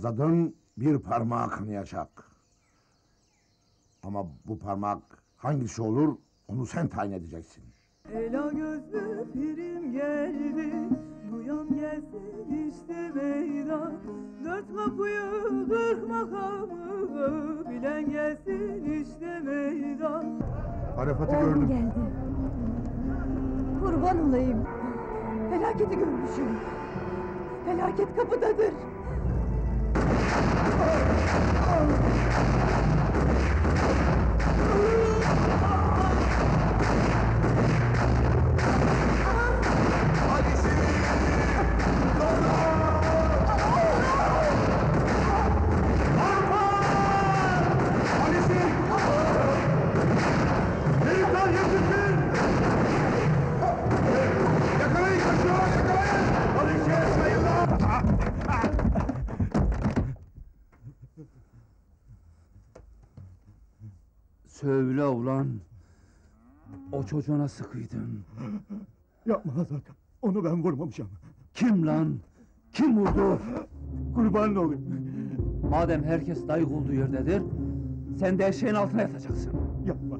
Azad'ın bir parmağı kanayacak. Ama bu parmak hangisi olur, onu sen tayin edeceksin. Ela gözlü pirim geldi, duyan gelsin işte meydan. Dört kapıyı kırk makamı, bilen gelsin işte meydan. Arafat'ı Oğlum gördüm. geldi. Kurban olayım. Felaketi görmüşüm. Felaket kapıdadır. Söyle ulan. O çocuğuna sıkıydın. Yapma Azat. Onu ben vurmamışım. Kim lan? Kim vurdu? Kurban olayım. Madem herkes dayık olduğu yerdedir, sen de eşeğin altına yatacaksın. Yapma.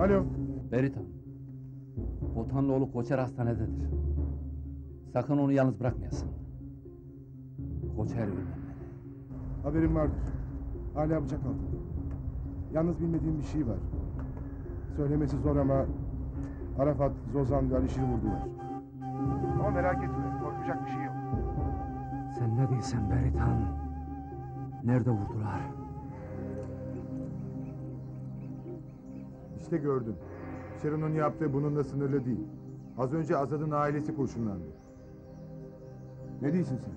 Alo. Beritan, Botanlıoğlu Koçer hastanededir. Sakın onu yalnız bırakmayasın. Koçer ölmemeli. Haberim vardır. Hala bıçak altında. Yalnız bilmediğim bir şey var. Söylemesi zor ama Arafat, Zozan ve Alişir'i vurdular. Ama merak etme, korkacak bir şey yok. Sen ne diyorsun Beritan? Nerede vurdular? İşte gördüm. Şeron'un yaptığı bununla sınırlı değil. Az önce Azad'ın ailesi kurşunlandı. Ne diyorsun sen?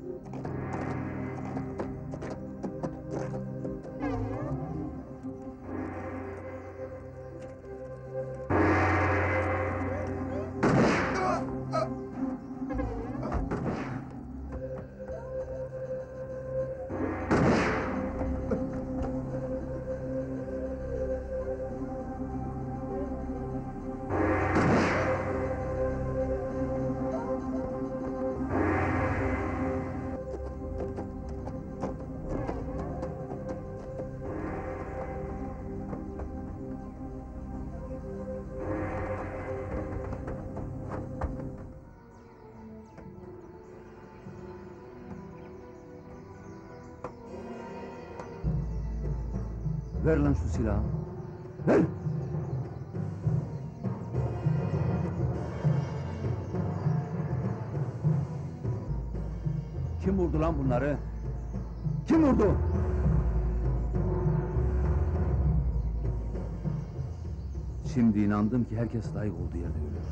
Ver lan şu silahı. Ver! Kim vurdu lan bunları? Kim vurdu? Şimdi inandım ki herkes layık olduğu yerde ölür.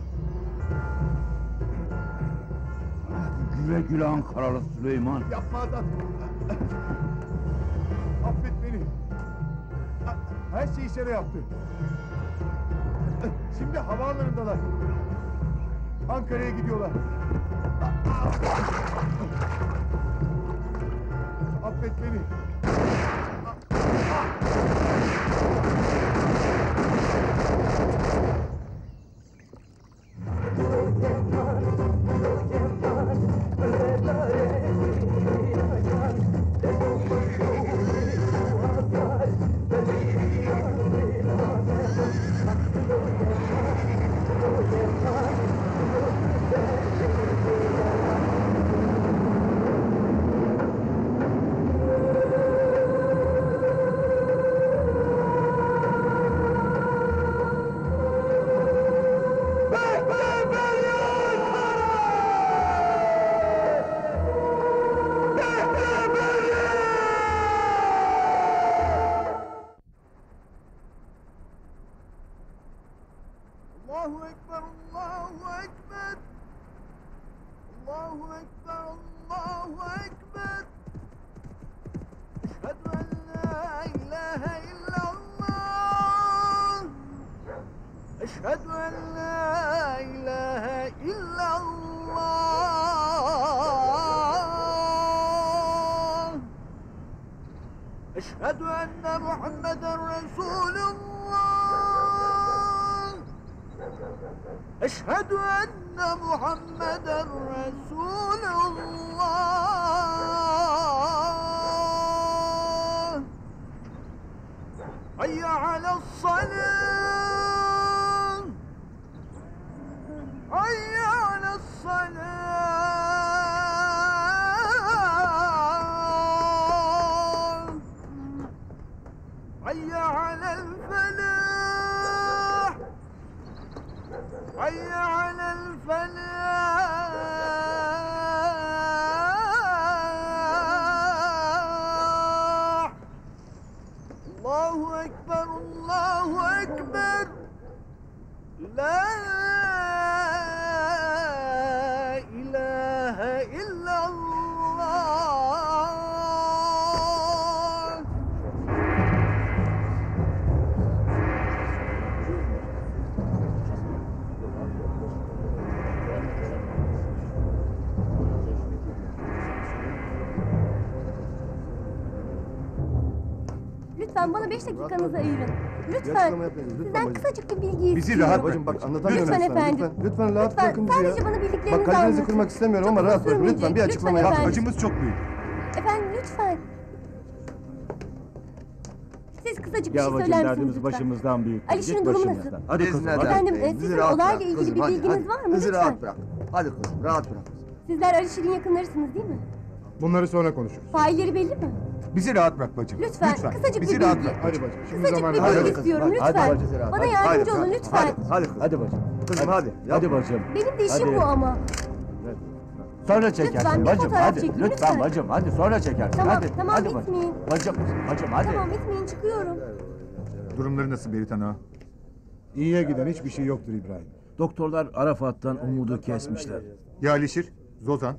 Hadi güle güle Ankaralı Süleyman. Yapma Azat! Affet beni! Her şeyi Şero yaptı. Şimdi havaalanındalar. Ankara'ya gidiyorlar. Affet beni! Allahu Ekber, Allahu Ekber. Allahu Ekber, Allahu Ekber. Eşhedü en la ilahe illallah. Eşhedü en la Eşhedü enne Muhammeden Resulullah. Eşhedü enne Muhammeden Resulullah. Hayya alassalah. Hayya alassalah. Hayya alel felah. Hayya alel felah. Allahu Ekber, Allahu Ekber. La ilahe illallah. Lütfen bana 5 dakikanızı ayırın. Bir Lütfen. açıklama yapmayın. Lütfen Sizden bacım. kısacık bir bilgi Bizi istiyorum. rahat bacım bak anlatamıyorum. Lütfen efendim. Lütfen rahat Lütfen, bırakın bizi ya. sadece bana bildiklerinizi Bak kalbinizi anlatın. kırmak istemiyorum Çok ama rahat uzun bırakın. Lütfen bir sürmeyecek. açıklama Lütfen yapın. efendim. Acımız çok büyük. Efendim lütfen. Siz kısacık bir şey Ya bacım söyler misiniz derdimiz lütfen? başımızdan büyük. Alişir'in Git durumu başımızdan. nasıl? Hadi kızım hadi. Efendim siz olayla ilgili bir bilginiz var mı? Bizi Lütfen. rahat bırak. Hadi kızım rahat bırak. Sizler Alişir'in yakınlarısınız değil mi? Bunları sonra konuşuruz. Failleri belli mi? Bizi rahat bırak bacım. Lütfen, kısacık bir bilgi. Hadi bacım. Şimdi Kısacık zamanı bir var. bilgi Hadi istiyorum kızım, lütfen. hadi bacım, Bana hadi, yardımcı hadi, olun hadi, lütfen. Hadi kızım. Hadi bacım. Kızım hadi. Hadi bacım. Benim de işim Hadi. bu ama. Sonra çekersin Lütfen, bir bacım fotoğraf hadi. çekin, Lütfen lütfen. bacım hadi sonra çekersin. Tamam, hadi. tamam, hadi gitmeyin. Bacım hadi. Tamam itmeyin çıkıyorum. Durumları nasıl Berit Ana? İyiye giden hiçbir şey yoktur İbrahim. Doktorlar Arafat'tan umudu kesmişler. Ya Alişir, Zozan?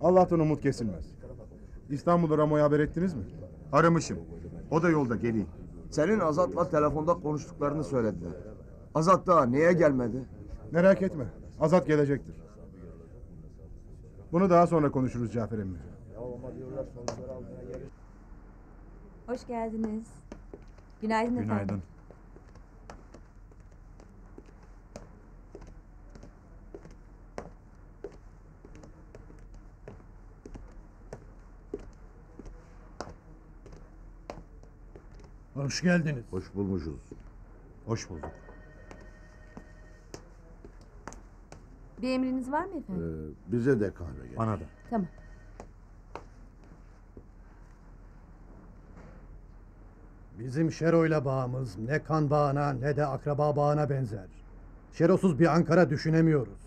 Allah'tan umut kesilmez. İstanbul'da Ramo'ya haber ettiniz mi? Aramışım. O da yolda geliyor. Senin Azat'la telefonda konuştuklarını söylediler. Azat daha niye gelmedi? Merak etme. Azat gelecektir. Bunu daha sonra konuşuruz Cafer emmi. Hoş geldiniz. Günaydın efendim. Hoş geldiniz. Hoş bulmuşuz. Hoş bulduk. Bir emriniz var mı efendim? Bize de kahve gel. Bana da. Tamam. Bizim Şero'yla bağımız ne kan bağına ne de akraba bağına benzer. Şerosuz bir Ankara düşünemiyoruz.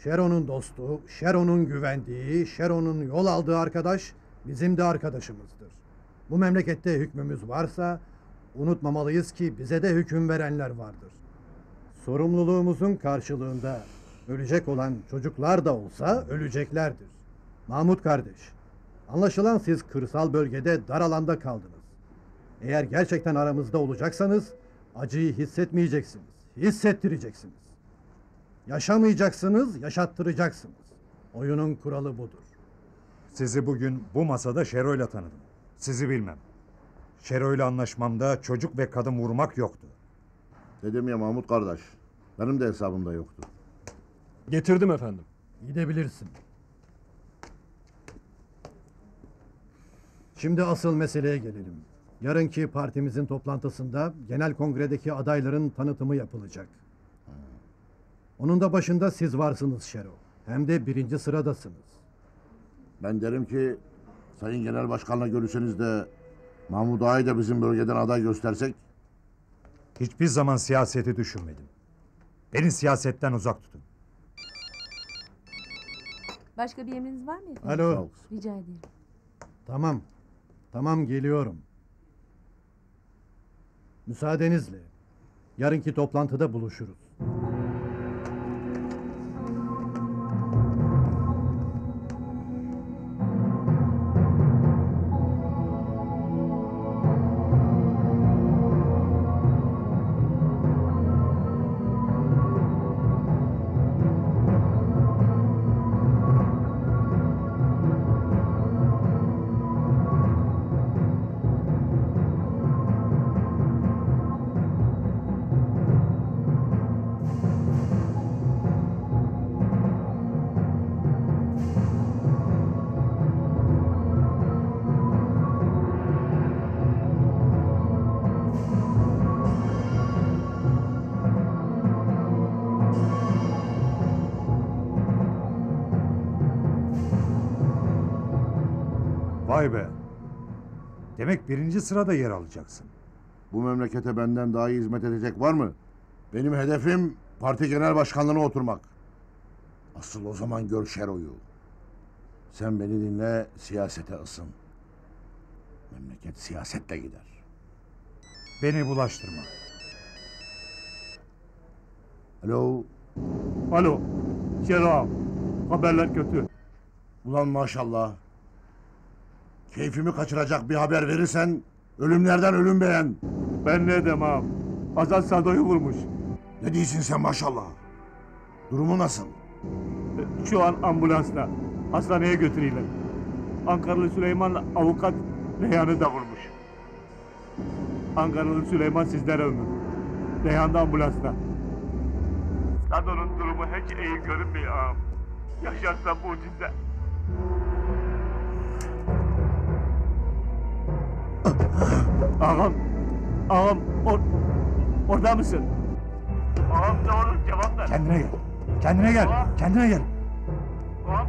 Şero'nun dostu, Şero'nun güvendiği, Şero'nun yol aldığı arkadaş bizim de arkadaşımızdır. Bu memlekette hükmümüz varsa unutmamalıyız ki bize de hüküm verenler vardır. Sorumluluğumuzun karşılığında ölecek olan çocuklar da olsa öleceklerdir. Mahmut kardeş, anlaşılan siz kırsal bölgede dar alanda kaldınız. Eğer gerçekten aramızda olacaksanız acıyı hissetmeyeceksiniz, hissettireceksiniz. Yaşamayacaksınız, yaşattıracaksınız. Oyunun kuralı budur. Sizi bugün bu masada Şero'yla tanıdım. Sizi bilmem. Şero'yla anlaşmamda çocuk ve kadın vurmak yoktu. Dedim ya Mahmut kardeş. Benim de hesabımda yoktu. Getirdim efendim. Gidebilirsin. Şimdi asıl meseleye gelelim. Yarınki partimizin toplantısında genel kongredeki adayların tanıtımı yapılacak. Onun da başında siz varsınız Şero. Hem de 1. sıradasınız. Ben derim ki Sayın Genel Başkan'la görüşseniz de Mahmut Ağa'yı da bizim bölgeden aday göstersek. Hiçbir zaman siyaseti düşünmedim. Beni siyasetten uzak tutun. Başka bir emriniz var mı efendim? Sağ Alo. ol. Rica ederim. Tamam. Tamam geliyorum. Müsaadenizle. Yarınki toplantıda buluşuruz. Vay be. Demek birinci sırada yer alacaksın. Bu memlekete benden daha iyi hizmet edecek var mı? Benim hedefim parti genel başkanlığına oturmak. Asıl o zaman gör Şero'yu. Sen beni dinle, siyasete ısın. Memleket siyasetle gider. Beni bulaştırma. Alo, Alo, Şero ağam. Haberler kötü. ulan maşallah. Keyfimi kaçıracak bir haber verirsen ölümlerden ölüm beğen. Ben ne edem ağam? Azat Sado'yu vurmuş. Ne diyorsun sen maşallah? Durumu nasıl? Şu an ambulansta. Hastaneye götürüyorlar. Ankaralı Süleyman'la avukat Reyhan'ı da vurmuş. Ankaralı Süleyman sizlere ömür. Reyhan da ambulansta. Sado'nun durumu hiç iyi görünmüyor ağam. Yaşarsa mucize. Ağam, ağam orada mısın? Ağam ne olur cevap ver. Kendine gel. Kendine gel. Kendine gel.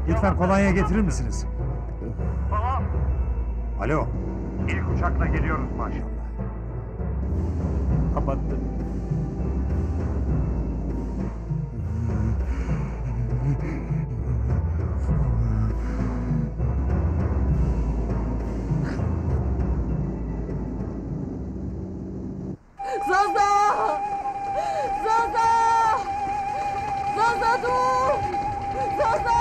Lütfen kolonya getirir misiniz? Ağam. Alo. İlk uçakla geliyoruz maşallah. Kapattı. Zaza! Zaza! Zaza dur! Zaza!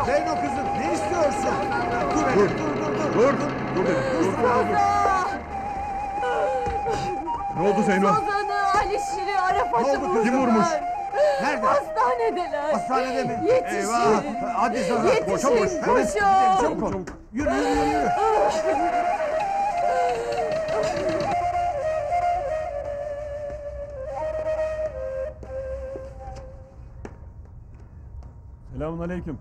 Zeyno kızım ne istiyorsun? Dur. Zaza! Ne oldu Zeyno? Zaza'nı, Ali Şir'i, Arafat'ı Ne oldu kızım? vurdular. Kim vurmuş? Nerede? Hastanedeler. Hastanede mi? Yetişin. Eyvah. Hadi Zaza. Yetişin, koşun. Çabuk ol. Yürü. Selamun aleyküm.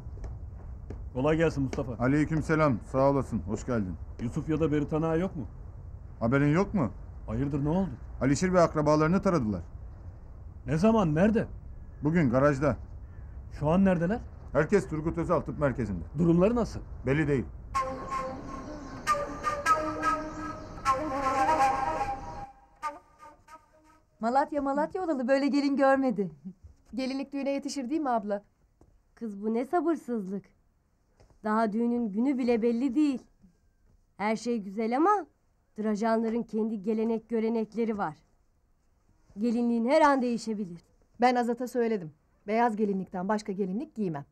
Kolay gelsin Mustafa. Aleykümselam. Sağ olasın. Hoş geldin. Yusuf ya da Beritan ağa yok mu? Haberin yok mu? Hayırdır ne oldu? Alişir ve akrabalarını taradılar. Ne zaman, nerede? Bugün garajda. Şu an neredeler? Herkes Turgut Özal Tıp Merkezi'nde. Durumları nasıl? Belli değil. Malatya olalı böyle gelin görmedi. Gelinlik düğüne yetişir değil mi abla? Kız bu ne sabırsızlık. Daha düğünün günü bile belli değil. Her şey güzel ama Drajanların kendi gelenek görenekleri var. Gelinliğin her an değişebilir. Ben Azat'a söyledim. Beyaz gelinlikten başka gelinlik giymem.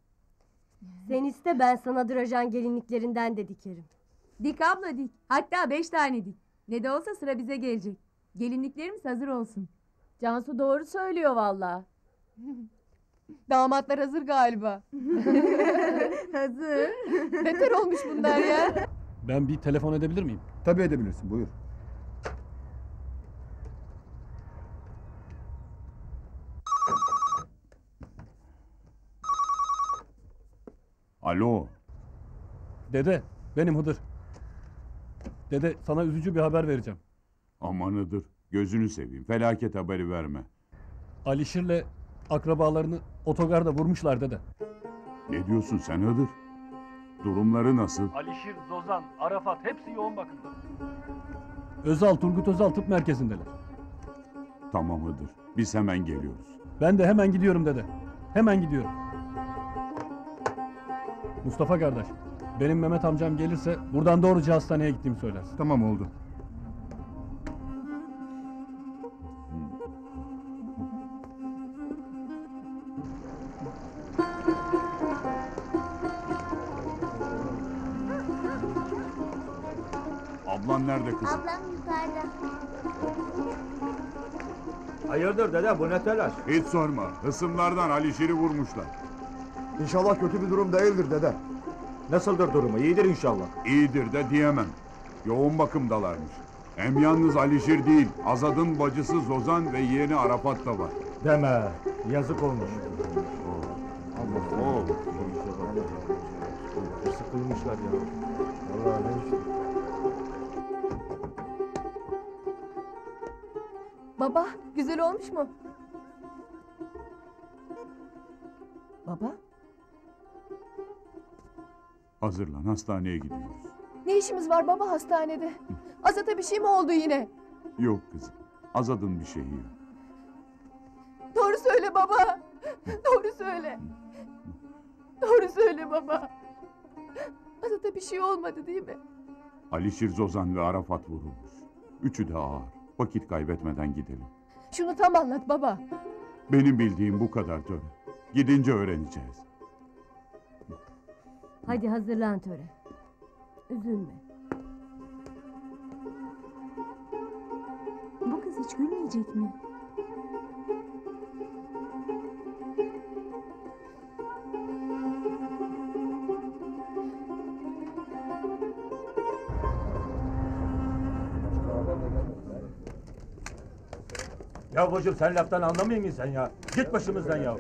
Sen iste, ben sana Drajan gelinliklerinden de dikerim. Dik abla dik. Hatta 5 tane dik. Ne de olsa sıra bize gelecek. Gelinliklerimiz hazır olsun. Cansu doğru söylüyor vallahi. Damatlar hazır galiba. Hazır. Beter olmuş bunlar ya. Ben bir telefon edebilir miyim? Tabii edebilirsin. Buyur. Alo. Dede, benim Hıdır. Dede, sana üzücü bir haber vereceğim. Amanıdır. Gözünü seveyim. Felaket haberi verme. Alişir'le akrabalarını otogarda vurmuşlar dede. Ne diyorsun sen Hıdır? Durumları nasıl? Alişir, Zozan, Arafat hepsi yoğun bakımda. Özal, Turgut Özal Tıp Merkezi'ndeler. Tamam Hıdır. Biz hemen geliyoruz. Ben de hemen gidiyorum dede. Hemen gidiyorum. Mustafa kardeş, benim Mehmet amcam gelirse buradan doğruca hastaneye gittiğimi söylersin. Tamam oldu. Ablan nerede kızım? Ablam yukarıda. Hayırdır dede bu ne telaş? Hiç sorma. Hısımlardan Alişir'i vurmuşlar. İnşallah kötü bir durum değildir dede. Nasıldır durumu? İyidir inşallah. İyidir de diyemem. Yoğun bakımdalarmış. Hem yalnız Alişir değil, Azad'ın bacısı Zozan ve yeğeni Arafat da var. Deme. Yazık olmuş. Oo. Sıkılmışlar ya. Baba güzel olmuş mu? Baba? Hazırlan, hastaneye gidiyoruz. Ne işimiz var baba hastanede? Azat'a bir şey mi oldu yine? Yok kızım. Azad'ın bir şeyi yok. Doğru söyle baba. Doğru söyle. Doğru söyle baba. Azat'a bir şey olmadı değil mi? Alişir, Zozan ve Arafat vurulmuş. Üçü de ağır. Vakit kaybetmeden gidelim. Şunu tam anlat baba. Benim bildiğim bu kadar töre. Gidince öğreneceğiz. Hadi hazırlan töre. Üzülme. Bu kız hiç gülmeyecek mi? Ya hocam sen laftan anlamıyor musun sen ya? Git başımızdan ya.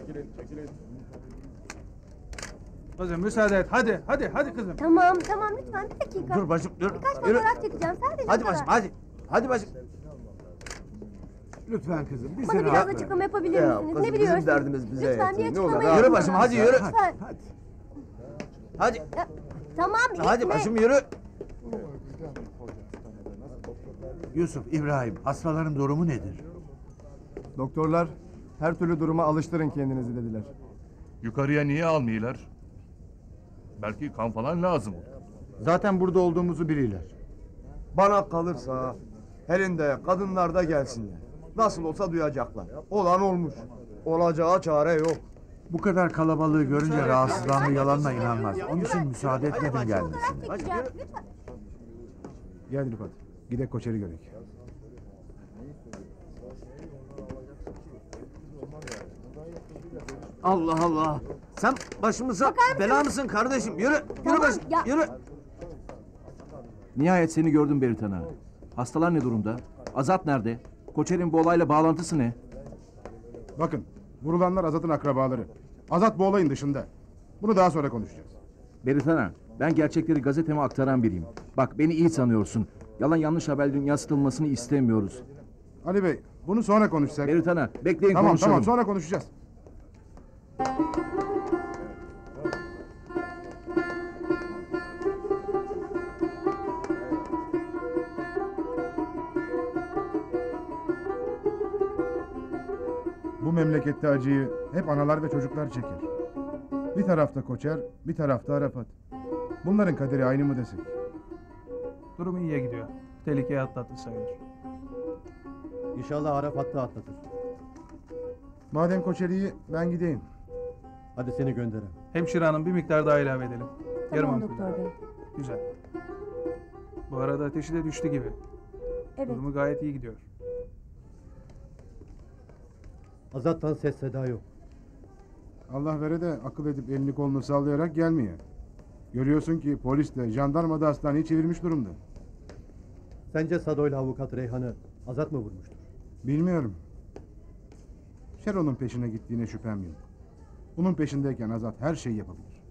Kızım müsaade et. Hadi kızım. Tamam lütfen bir dakika. Dur bacım dur. Birkaç Yürü. fotoğraf çekeceğim sadece. Hadi o kadar. bacım hadi. Hadi bacım. Lütfen kızım bize Bana biraz rahat ver. açıklama yapabilir Ya misiniz? kızım, Ne biliyorsunuz? bizim derdimiz bize Lütfen bir yeter. Ne açıklama olur, yapın. yürü bacım, hadi yürü. Lütfen. Hadi. Tamam Hadi gitme. bacım yürü. Yusuf, İbrahim, hastaların durumu nedir? Doktorlar her türlü duruma alıştırın kendinizi dediler. Yukarıya niye almıyorlar? Belki kan falan lazım olur. Zaten burada olduğumuzu bilirler. Bana kalırsa elinde kadınlar da gelsinler. Nasıl olsa duyacaklar. Olan olmuş. Olacağı çare yok. Bu kadar kalabalığı görünce rahatsızlandığı yalanla inanmaz. Onun için müsaade etmedim gelmesine. Gel Rıfat. Gidek Koçer'i görek. Allah Allah. Sen başımıza bela mısın kardeşim? Yürü. Yürü bacım. Yürü. Nihayet seni gördüm Beritan ağa. Hastalar ne durumda? Azat nerede? Koçer'in bu olayla bağlantısı ne? Bakın, vurulanlar Azat'ın akrabaları. Azat bu olayın dışında. Bunu daha sonra konuşacağız. Beritan ağa, ben gerçekleri gazeteme aktaran biriyim. Bak beni iyi tanıyorsun. Yalan yanlış haberlerin yansıtılmasını istemiyoruz. Ali Bey, bunu sonra konuşsak. Beritan ağa, bekleyin Tamam, konuşalım. tamam, sonra konuşacağız. Bu memlekette acıyı hep analar ve çocuklar çeker. Bir tarafta Koçer, bir tarafta Arafat. Bunların kaderi aynı mı desek? Durum iyiye gidiyor. Tehlikeyi atlattı sayılır. İnşallah Arafat da atlatır. Madem Koçer iyi, ben gideyim. Hadi seni gönderem. Hemşire hanım bir miktar daha ilave edelim. Yarım Tamam ampul. doktor bey. Güzel. Bu arada ateşi de düştü gibi. Evet. Durumu gayet iyi gidiyor. Azat'tan ses seda yok. Allah vere de akıl edip elini kolunu sallayarak gelmiyor. Görüyorsun ki polis de jandarma da hastaneyi çevirmiş durumda. Sence Sado'yla avukat Reyhan'ı Azat mı vurmuştur? Bilmiyorum. Şero'nun peşine gittiğine şüphem yok. Bunun peşindeyken Azat her şeyi yapabilir.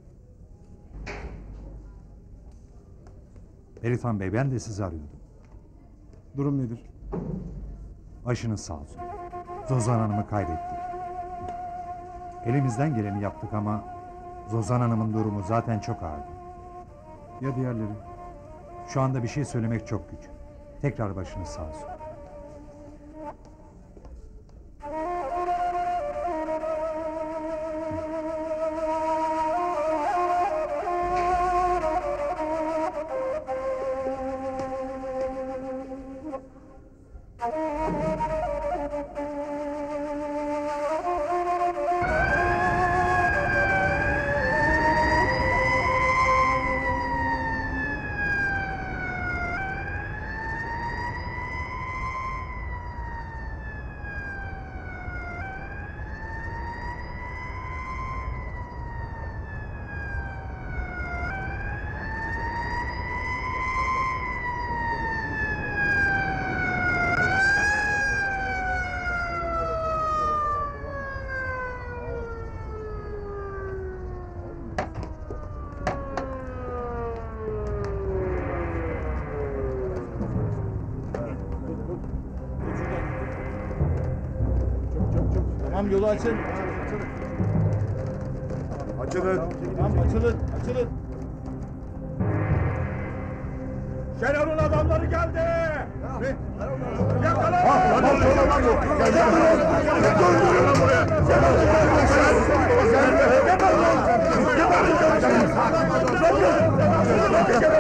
Beritan Bey, ben de sizi arıyordum. Durum nedir? Başınız sağ olsun. Zozan Hanım'ı kaybettik. Elimizden geleni yaptık ama Zozan Hanım'ın durumu zaten çok ağırdı. Ya diğerleri? Şu anda bir şey söylemek çok güç. Tekrar başınız sağ olsun. Tamam, yolu açın. Açılın. Tamam, açılın. Şeron'un adamları geldi. Yakala.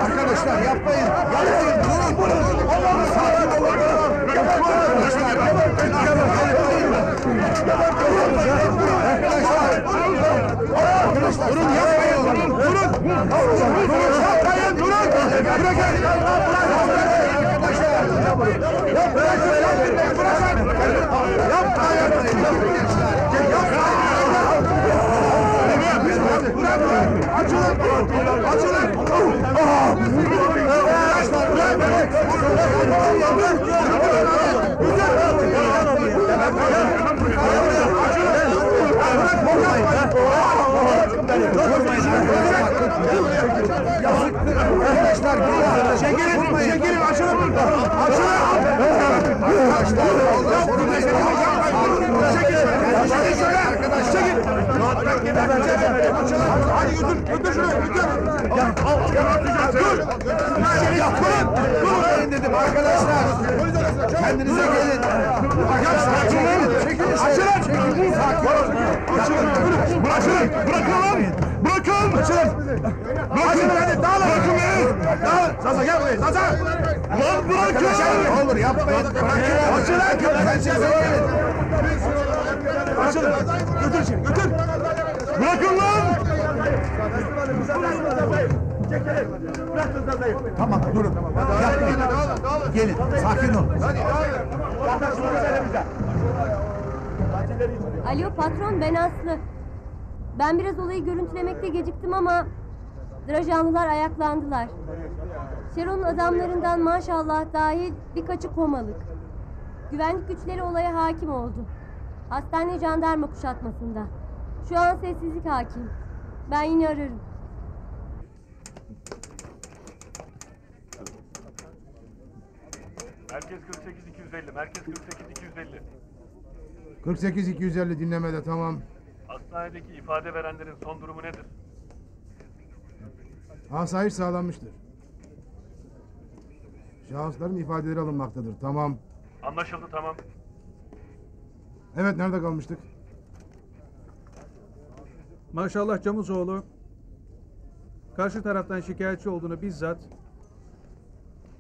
Arkadaşlar yapmayın. Durun. Sakin olun. Arkadaşlar durun yapmayın. Durun. Yapmayın durun. Çekilin açılın. Hadi götür şunu. Durun dedim arkadaşlar. Kendinize gelin. Arkadaşlar çekilin. Açılın. Bırakın lan. Bırakın. Açılın hadi dağılın. Bırakın beni. Dağılın. Zaza gel buraya. Zaza. Lan bırakın. Ne olur yapmayın. Açılın. Kendinize gelin. Açılın. Götür şimdi götür. Bırakın lan. Bırakın Zaza'yı. Tamam durun. Yapmayın. Gelin sakin ol. Alo patron, ben Aslı. Ben biraz olayı görüntülemekte geciktim ama Drajanlılar ayaklandılar. Şeron'un adamlarından maşallah dahil birkaçı komalık. Güvenlik güçleri olaya hakim oldu. Hastane jandarma kuşatmasında. Şu an sessizlik hakim. Ben yine ararım. Merkez 48-250, merkez 48-250. 48-250 dinlemede tamam. Hastanedeki ifade verenlerin son durumu nedir? Asayiş sağlanmıştır. Şahısların ifadeleri alınmaktadır. Tamam. Anlaşıldı, tamam. Evet nerede kalmıştık? Maşallah Camuzoğlu karşı taraftan şikayetçi olduğunu bizzat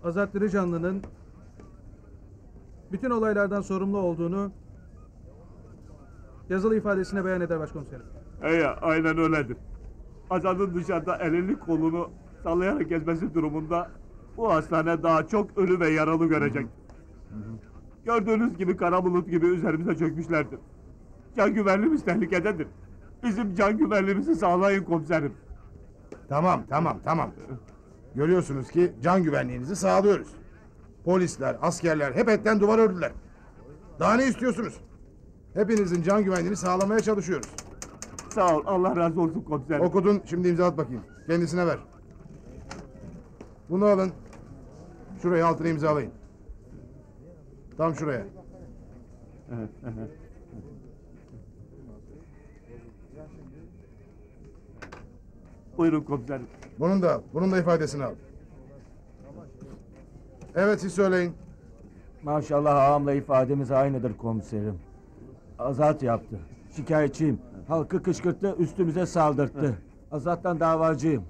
Azat Diricanlı'nın bütün olaylardan sorumlu olduğunu yazılı ifadesine beyan eder başkomiserim. Aynen öyledir. Azad'ın dışarıda elini kolunu sallayarak gezmesi durumunda bu hastane daha çok ölü ve yaralı görecek. Gördüğünüz gibi kara bulut gibi üzerimize çökmüşlerdir. Can güvenliğimiz tehlikededir. Bizim can güvenliğimizi sağlayın komiserim. Tamam. Görüyorsunuz ki can güvenliğinizi sağlıyoruz. Polisler, askerler hep etten duvar ördüler. Daha ne istiyorsunuz? Hepinizin can güvenliğini sağlamaya çalışıyoruz. Sağ ol, Allah razı olsun komiserim. Okudun, şimdi imza at bakayım. Kendisine ver. Bunu alın. Şuraya altına imzalayın. Tam şuraya. Buyurun komiserim. Bunun da ifadesini al. Evet siz söyleyin. Maşallah ağamla ifademiz aynıdır komiserim. Azat yaptı. Şikayetçiyim. Halkı kışkırttı, üstümüze saldırttı. Azat'tan davacıyım.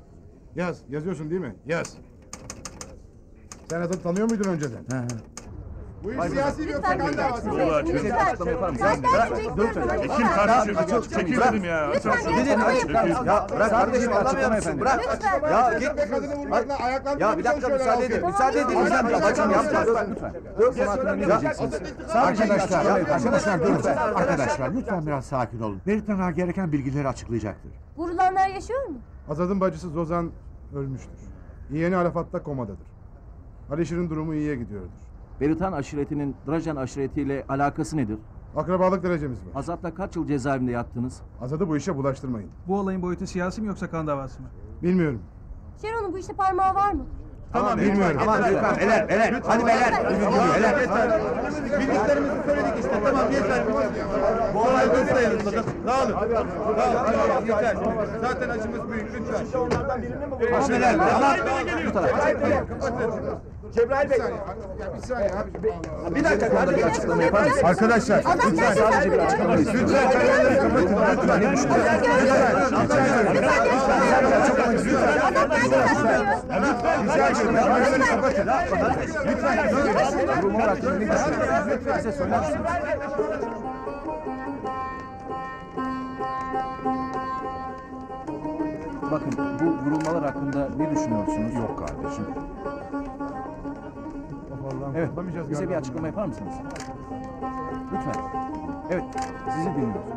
Yazıyorsun değil mi? Yaz. Sen Azat'ı tanıyor muydun önceden? Bu iş siyasi bir yoksa kan davası. Kim kardeşim? Çekil dedim ya. Ya bırak kardeşim anlamıyor musun? Bırak. Ya git. Kadını vurmakla ayaklandı. Ya bir dakika müsaade edin. Müsaade edin. Bacım yapma. Dur. Arkadaşlar lütfen biraz sakin olun. Beritan'a gereken bilgileri açıklayacaktır. Vurulanlar yaşıyor mu? Azad'ın bacısı Zozan ölmüştür. Yeğeni Arafat'ta komadadır. Alişir'in durumu iyiye gidiyordur. Beritan aşiretinin Drajan aşiretiyle alakası nedir? Akrabalık derecemiz var. Azat'la kaç yıl cezaevinde yattınız? Azad'ı bu işe bulaştırmayın. Bu olayın boyutu siyasi mi yoksa kan davası mı? Bilmiyorum. Şeron'un bu işte parmağı var mı? Tamam, bilmiyorum. Tamam, lütfen. Beyler. Hadi beyler. Beyler. Bildiklerimizi söyledik işte. Tamam yeter. Bu olayları sayalım. Dağılın. Dağılın. Yeter. Zaten acımız büyük. Lütfen. Beyler. Tamam. Bu tarafa. Cebrail Bey. Bir saniye abi. Bir dakika. Hadi bir açıklama yapar mısınız? Arkadaşlar. Lütfen sadece bir açıklama istiyorum. Lütfen kamerayı kapatın. Bakın bu vurulmalar hakkında ne düşünüyorsunuz? Yok kardeşim. Evet, bize bir açıklama yapar mısınız? Lütfen. Evet, sizi dinliyoruz.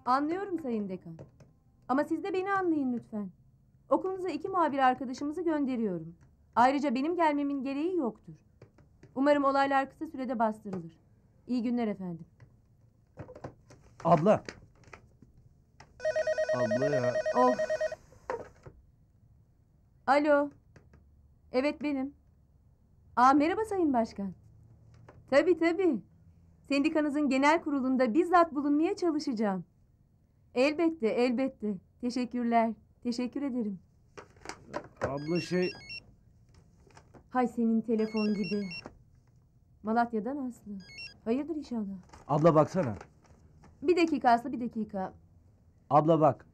Anlıyorum Sayın Dekan. Ama siz de beni anlayın lütfen. Okulunuza 2 muhabir arkadaşımızı gönderiyorum. Ayrıca benim gelmemin gereği yoktur. Umarım olaylar kısa sürede bastırılır. İyi günler efendim. Abla. Abla ya. Of. Alo. Evet benim. Merhaba Sayın Başkan. Tabii. Sendikanızın genel kurulunda bizzat bulunmaya çalışacağım. Elbette. Teşekkürler. Teşekkür ederim. Abla Hay senin telefon gibi. Malatya'dan Aslı. Hayırdır inşallah. Abla baksana. Bir dakika Aslı, bir dakika. Abla bak.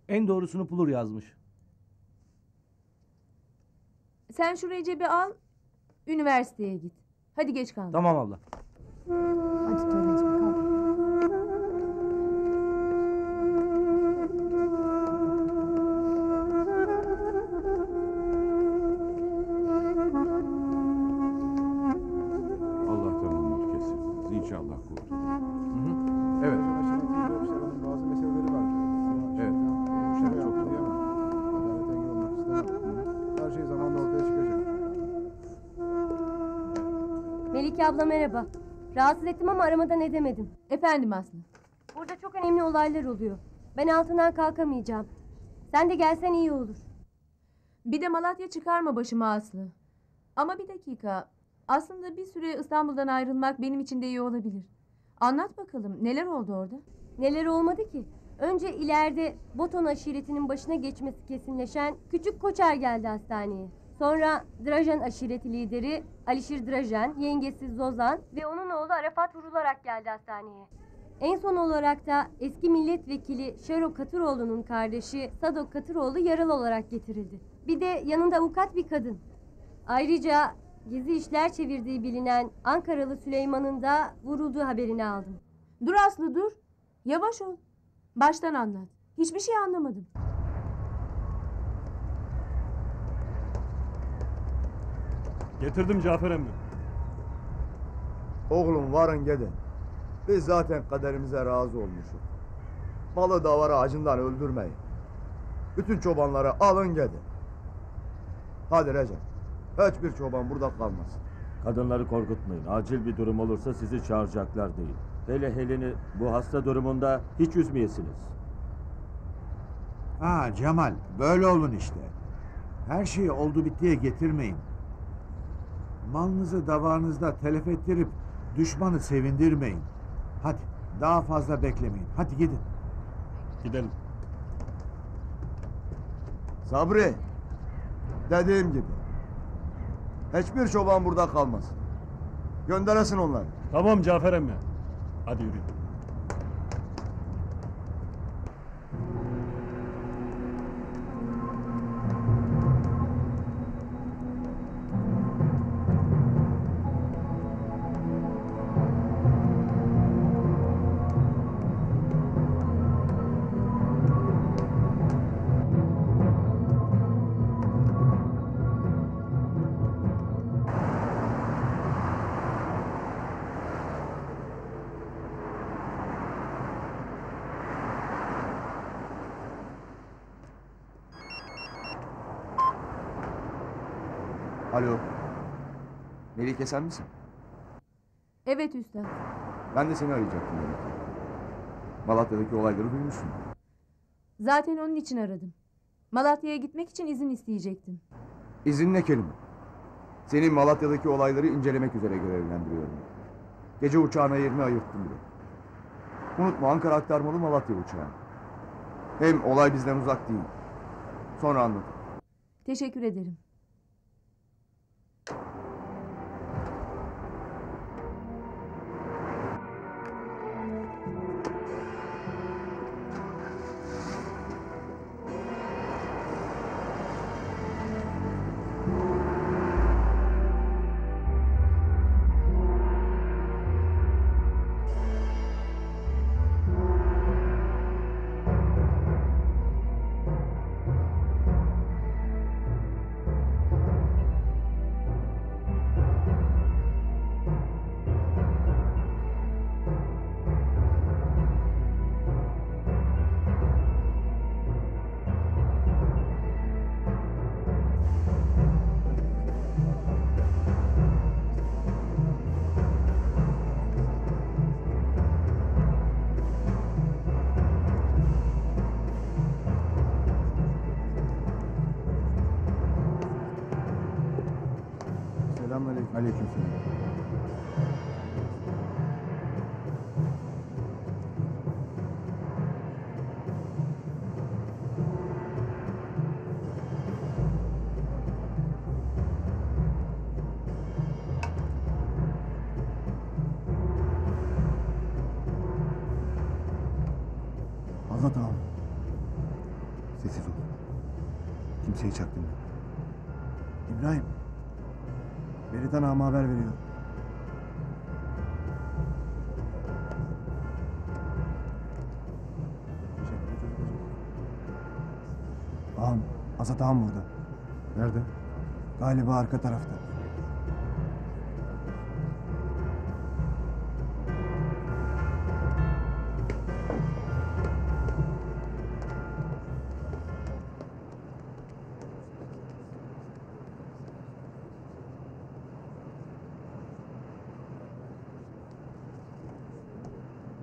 En doğrusunu Pulur yazmış. Sen şu Recep'i al, üniversiteye git. Hadi geç kalma. Tamam abla. Hadi Töreciğim kalk. Allah'tan umut kesin. İnşallah kurtulur. Evet. Bazı meseleleri var. Evet. Şere çok diyemem. Adalete engel olmak istemem. Her şey zamanla ortaya çıkacak. Melike abla merhaba. Rahatsız ettim ama aramadan edemedim. Efendim Aslı. Burada çok önemli olaylar oluyor. Ben altından kalkamayacağım. Sen de gelsen iyi olur. Bir de Malatya çıkarma başıma Aslı. Ama bir dakika. Aslında bir süre İstanbul'dan ayrılmak benim için de iyi olabilir. Anlat bakalım neler oldu orada? Neler olmadı ki? Önce ileride Boton aşiretinin başına geçmesi kesinleşen Küçük Koçer geldi hastaneye. Sonra Drajan aşireti lideri Alişir Drajan, yengesi Zozan ve onun oğlu Arafat vurularak geldi hastaneye. En son olarak da eski milletvekili Şero Katıroğlu'nun kardeşi Sadok Katıroğlu yaralı olarak getirildi. Bir de yanında avukat bir kadın. Ayrıca gizli işler çevirdiği bilinen Ankaralı Süleyman'ın da vurulduğu haberini aldım. Dur Aslı dur. Yavaş ol. Baştan anlat. Hiçbir şey anlamadım. Getirdim Cafer emmi. Oğlum varın gidin. Biz zaten kaderimize razı olmuşuz. Malı davarı acından öldürmeyin. Bütün çobanları alın gidin. Hadi Recep. Hiçbir çoban burada kalmasın. Kadınları korkutmayın. Acil bir durum olursa sizi çağıracaklar değil. Hele Helen'i bu hasta durumunda hiç üzmeyesiniz. Cemal, böyle olun işte. Her şeyi oldu bittiye getirmeyin. Malınızı davarınızda telef ettirip düşmanı sevindirmeyin. Hadi, daha fazla beklemeyin. Hadi gidin. Gidelim. Sabri. Dediğim gibi. Hiçbir çoban burada kalmasın. Gönderesin onları. Tamam Cafer emmi. Hadi yürü. Alo. Melike sen misin? Evet üstad. Ben de seni arayacaktım Melike. Malatya'daki olayları duymuşsun. Zaten onun için aradım. Malatya'ya gitmek için izin isteyecektim. İzin ne kelime? Seni Malatya'daki olayları incelemek üzere görevlendiriyorum. Gece uçağına yerini ayırttım bile. Unutma, Ankara aktarmalı Malatya uçağı. Hem olay bizden uzak değil. Sonra anlatırım. Teşekkür ederim. Selamünaleyküm. Aleykümselam. Azat ağam. Sessiz ol. Kimseyi çaktırma. İbrahim. Beritan ağama haber veriyor. Ağam, Azat ağam burada. Nerede? Galiba arka tarafta.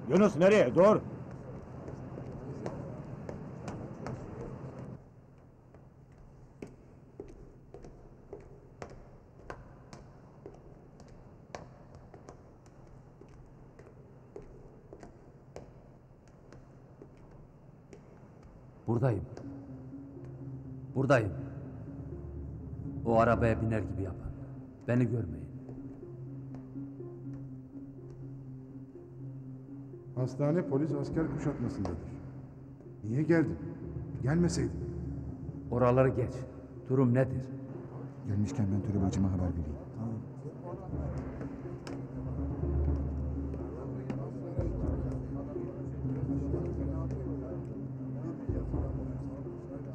Yunus nereye? Dur! Buradayım. Buradayım. O arabaya biner gibi yapın. Beni görmeyin. Hastane polis asker kuşatmasındadır. Niye geldin? Gelmeseydin. Oraları geç. Durum nedir? Gelmişken ben Töre bacıma haber vereyim. Tamam.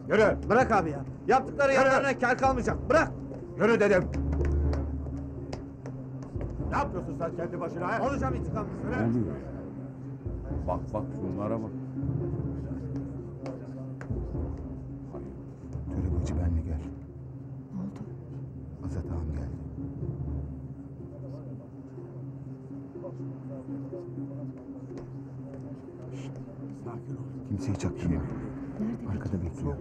Yürü! Bırak abi ya. Yaptıkları yanlarına kâr kalmayacak. Bırak. Yürü dedim! Ne yapıyorsun sen kendi başına ha? Alacağım intikamını. Ne oluyor? Bak bak şunlara bak. Töre bacı benle gel. Ne oldu? Azat ağam geldi. Şşt, sakin ol. Kimseyi çaktırma. Nerede? Arkada bekliyor.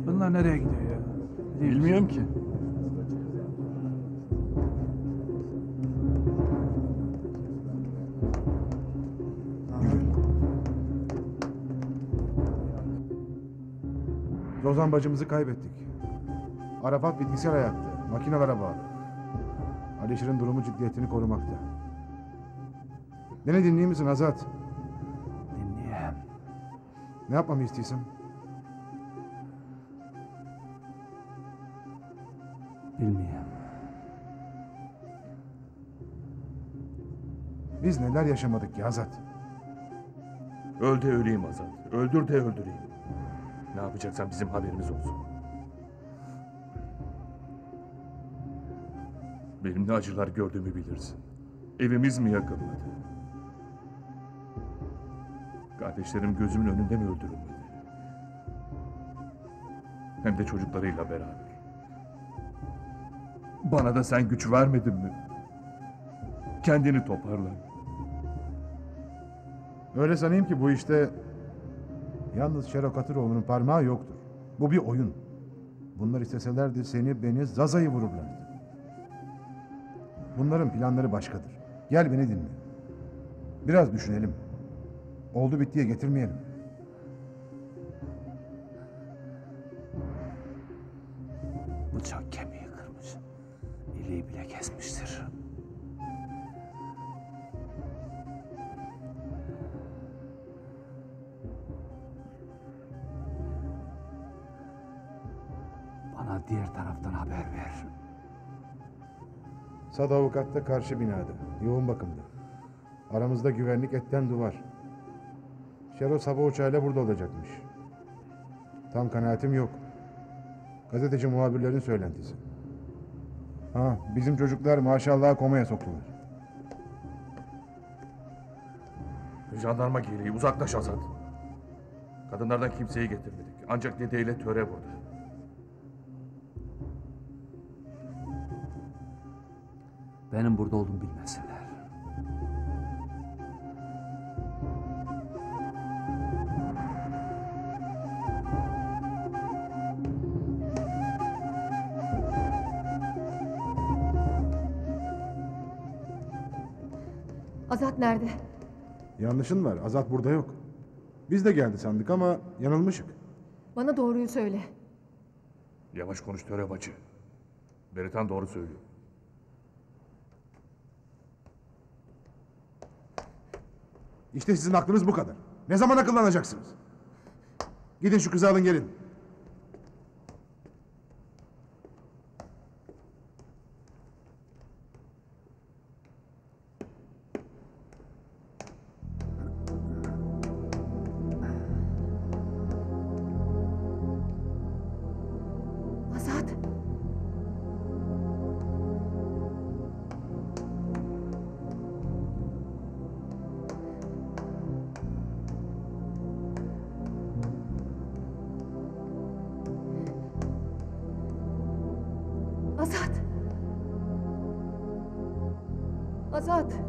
Bunlar nereye gidiyor ya? Bilmiyorum ki. Zozan bacımızı kaybettik. Arafat bitkisel hayatta. Makinelere bağlı. Alişir'in durumu ciddiyetini korumakta. Beni dinleyeyim misin Azat? Dinleyeyim. Ne yapmamı istiyorsun? Bilmiyorum. Biz neler yaşamadık ki Azat? Öl de öleyim Azat. Öldür de öldüreyim. Ne yapacaksan bizim haberimiz olsun. Benim ne acılar gördüğümü bilirsin. Evimiz mi yakılmadı? Kardeşlerim gözümün önünde mi öldürülmedi? Hem de çocuklarıyla beraber. Bana da sen güç vermedin mi? Kendini toparla. Öyle sanayım ki bu işte yalnız Şero Katıroğlu'nun parmağı yoktur. Bu bir oyun. Bunlar isteselerdi seni, beni, Zaza'yı vururlardı. Bunların planları başkadır. Gel beni dinle. Biraz düşünelim. Oldu bittiye getirmeyelim. Bıçak kemiği kırmış. İliği bile kesmiştir. Bana diğer taraftan haber ver. Sad avukat da karşı binada. Yoğun bakımda. Aramızda güvenlik etten duvar. Şero sabah uçağıyla burada olacakmış. Tam kanaatim yok. Gazeteci muhabirlerin söylentisi. Ha, bizim çocuklar maşallah komaya soktular. Jandarma geliyor. Uzaklaş Azat. Kadınlardan kimseyi getirmedik. Ancak dedeyle töre burada. Benim burada olduğumu bilmesinler. Azat nerede? Yanlışın var. Azat burada yok. Biz de geldi sandık ama yanılmışık. Bana doğruyu söyle. Yavaş konuş töre bacı. Beritan doğru söylüyor. İşte sizin aklınız bu kadar. Ne zaman akıllanacaksınız? Gidin şu kızı alın gelin. Azat. Azat. Azat.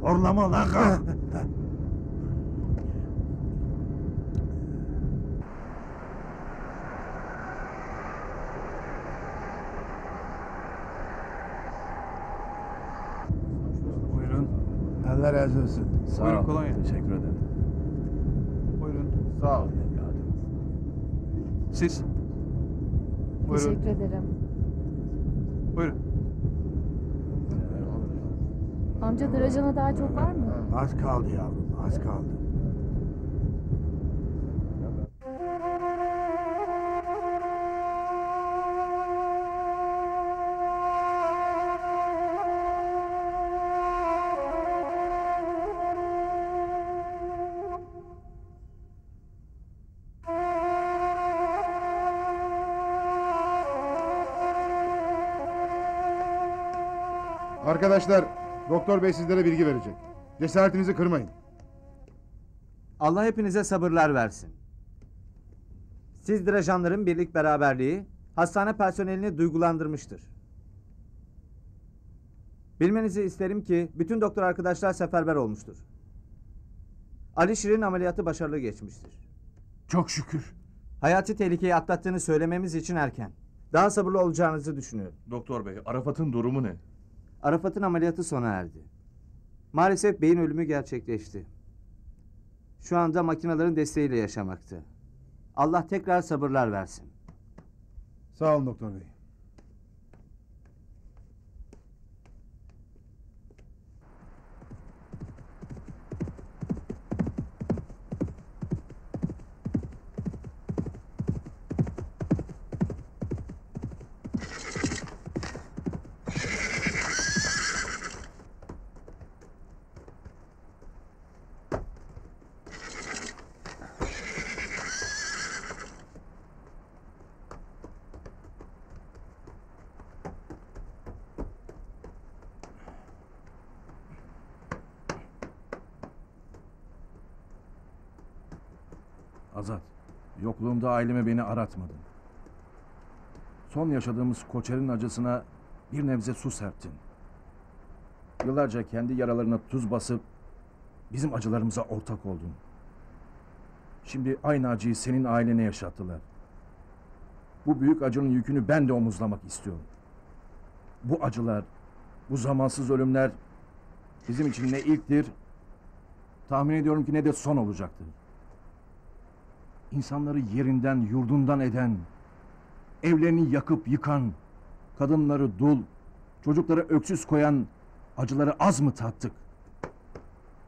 Horlama lan kalk. Buyurun. Allah razı olsun. Sağ Buyurun, ol. kolonya. Teşekkür ederim. Buyurun. Sağ ol. Siz? Buyurun. Teşekkür ederim. Buyurun. Amca Dracan'a daha çok var mı? Az kaldı yavrum, az kaldı. Arkadaşlar, doktor bey sizlere bilgi verecek. Cesaretinizi kırmayın. Allah hepinize sabırlar versin. Siz Drajanların birlik beraberliği hastane personelini duygulandırmıştır. Bilmenizi isterim ki bütün doktor arkadaşlar seferber olmuştur. Ali Şirin ameliyatı başarılı geçmiştir. Çok şükür. Hayati tehlikeyi atlattığını söylememiz için erken. Daha sabırlı olacağınızı düşünüyorum. Doktor bey, Arafat'ın durumu ne? Arafat'ın ameliyatı sona erdi. Maalesef beyin ölümü gerçekleşti. Şu anda makinelerin desteğiyle yaşamakta. Allah tekrar sabırlar versin. Sağ olun doktor bey. Azat, yokluğumda aileme beni aratmadın. Son yaşadığımız Koçer'in acısına bir nebze su serptin. Yıllarca kendi yaralarına tuz basıp bizim acılarımıza ortak oldun. Şimdi aynı acıyı senin ailene yaşattılar. Bu büyük acının yükünü ben de omuzlamak istiyorum. Bu acılar, bu zamansız ölümler bizim için ne ilktir, tahmin ediyorum ki ne de son olacaktır. İnsanları yerinden, yurdundan eden, evlerini yakıp yıkan, kadınları dul, çocukları öksüz koyan acıları az mı tattık?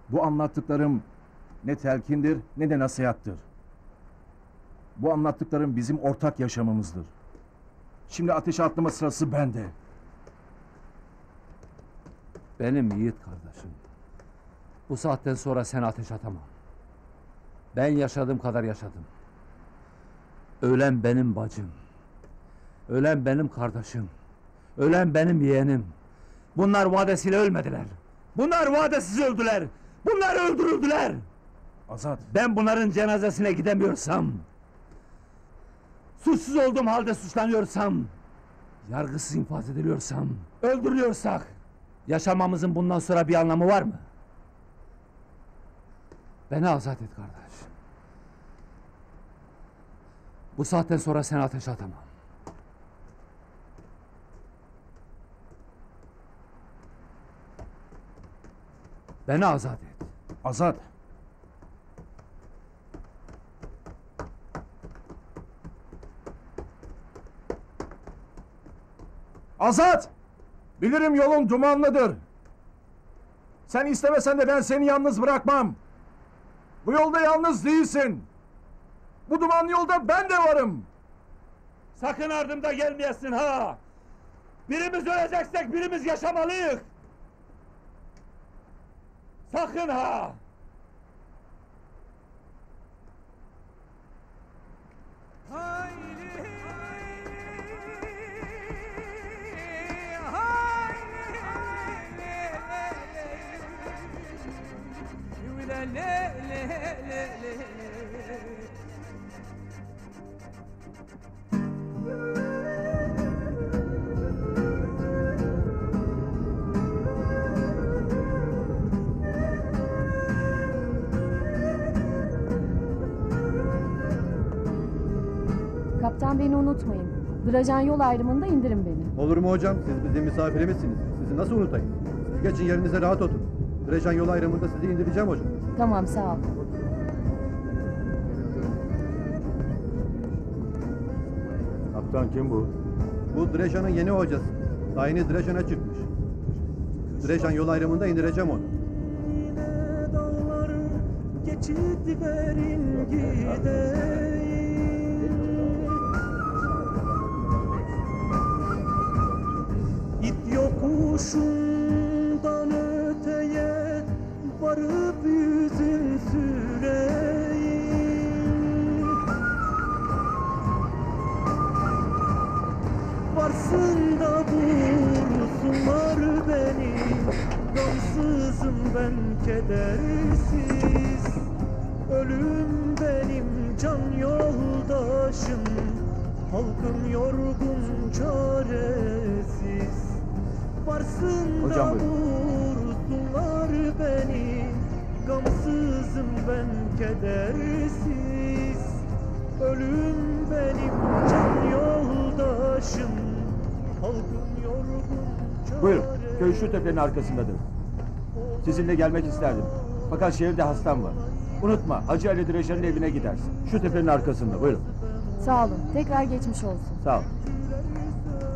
Bu anlattıklarım ne telkindir ne de nasihattır. Bu anlattıklarım bizim ortak yaşamımızdır. Şimdi ateşe atlama sırası bende. Benim yiğit kardeşim. Bu saatten sonra sen ateş atamam. Ben yaşadığım kadar yaşadım. Ölen benim bacım. Ölen benim kardeşim. Ölen benim yeğenim. Bunlar vadesiyle ölmediler. Bunlar vadesiz öldüler. Bunlar öldürüldüler. Azat. Ben bunların cenazesine gidemiyorsam, suçsuz olduğum halde suçlanıyorsam, yargısız infaz ediliyorsam, öldürülüyorsak, yaşamamızın bundan sonra bir anlamı var mı? Beni azat et kardeş. Bu saatten sonra sen ateşe atamam. Beni azat et. Azat. Azat! Bilirim yolun dumanlıdır. Sen istemesen de ben seni yalnız bırakmam. Bu yolda yalnız değilsin. Bu dumanlı yolda ben de varım. Sakın ardımda gelmeyesin ha! Birimiz öleceksek birimiz yaşamalıyız! Sakın ha! Kaptan beni unutmayın. Drajan yol ayrımında indirin beni. Olur mu hocam? Siz bizim misafirimizsiniz. Sizi nasıl unutayım? Siz geçin yerinize rahat oturun. Drejan yol ayrımında sizi indireceğim hocam. Tamam sağ ol. Kaptan kim bu? Bu Drejan'ın yeni hocası. Daha yeni Drejan'a çıkmış. Drejan yol ayrımında indireceğim onu. Geçit verin gideyim. İt yokuşundan öteye varıp yüzün süreyim. Varsın da vursunlar beni, gamsızım ben kedersiz. Ölüm benim can yoldaşım, halkım yorgun çaresiz. Varsın Hocam da buyurun. vursunlar beni, gamsızım ben kedersiz. Ölüm benim can yoldaşım, halkım yorgun çaresiz. Buyurun, köy şu tepenin arkasındadır. Sizinle gelmek isterdim. Fakat şehirde hastam var. Unutma, Hacı Ali Drejan'ın evine gidersin. Şu tepenin arkasında, buyurun. Sağ olun. Tekrar geçmiş olsun. Sağ ol.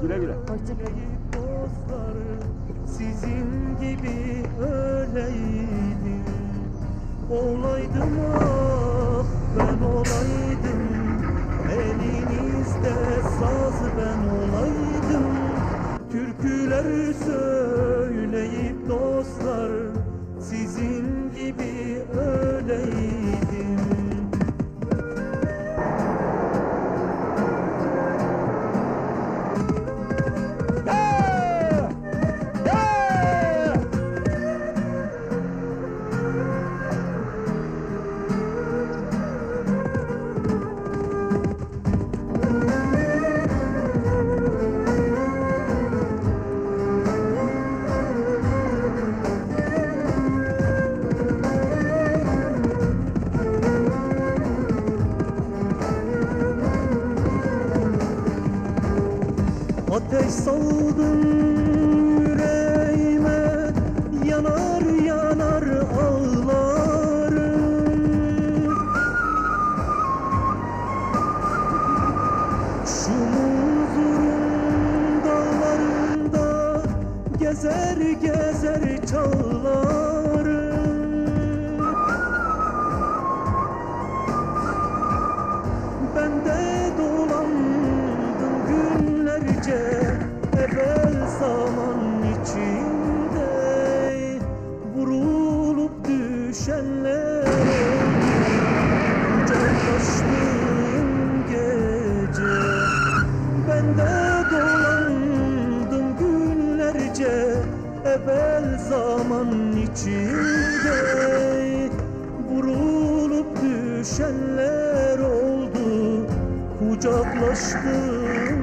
Güle güle. Hoşçakalın. Sizin gibi öleydim. Olaydım ah ben olaydım. Elinizde saz ben olaydım. Türküler söyleyip dostlar, sizin gibi öleydim. Ateş saldım yüreğime, yanar yanar ağlarım. Şu muzurun dağlarında gezer gezer çağlarım. Ben de dolandım günlerce evvel zaman içinde, vurulup düşenler kucaklaştığım gece. Ben de dolandım günlerce evvel zaman içinde, vurulup düşenler oldu kucaklaştığım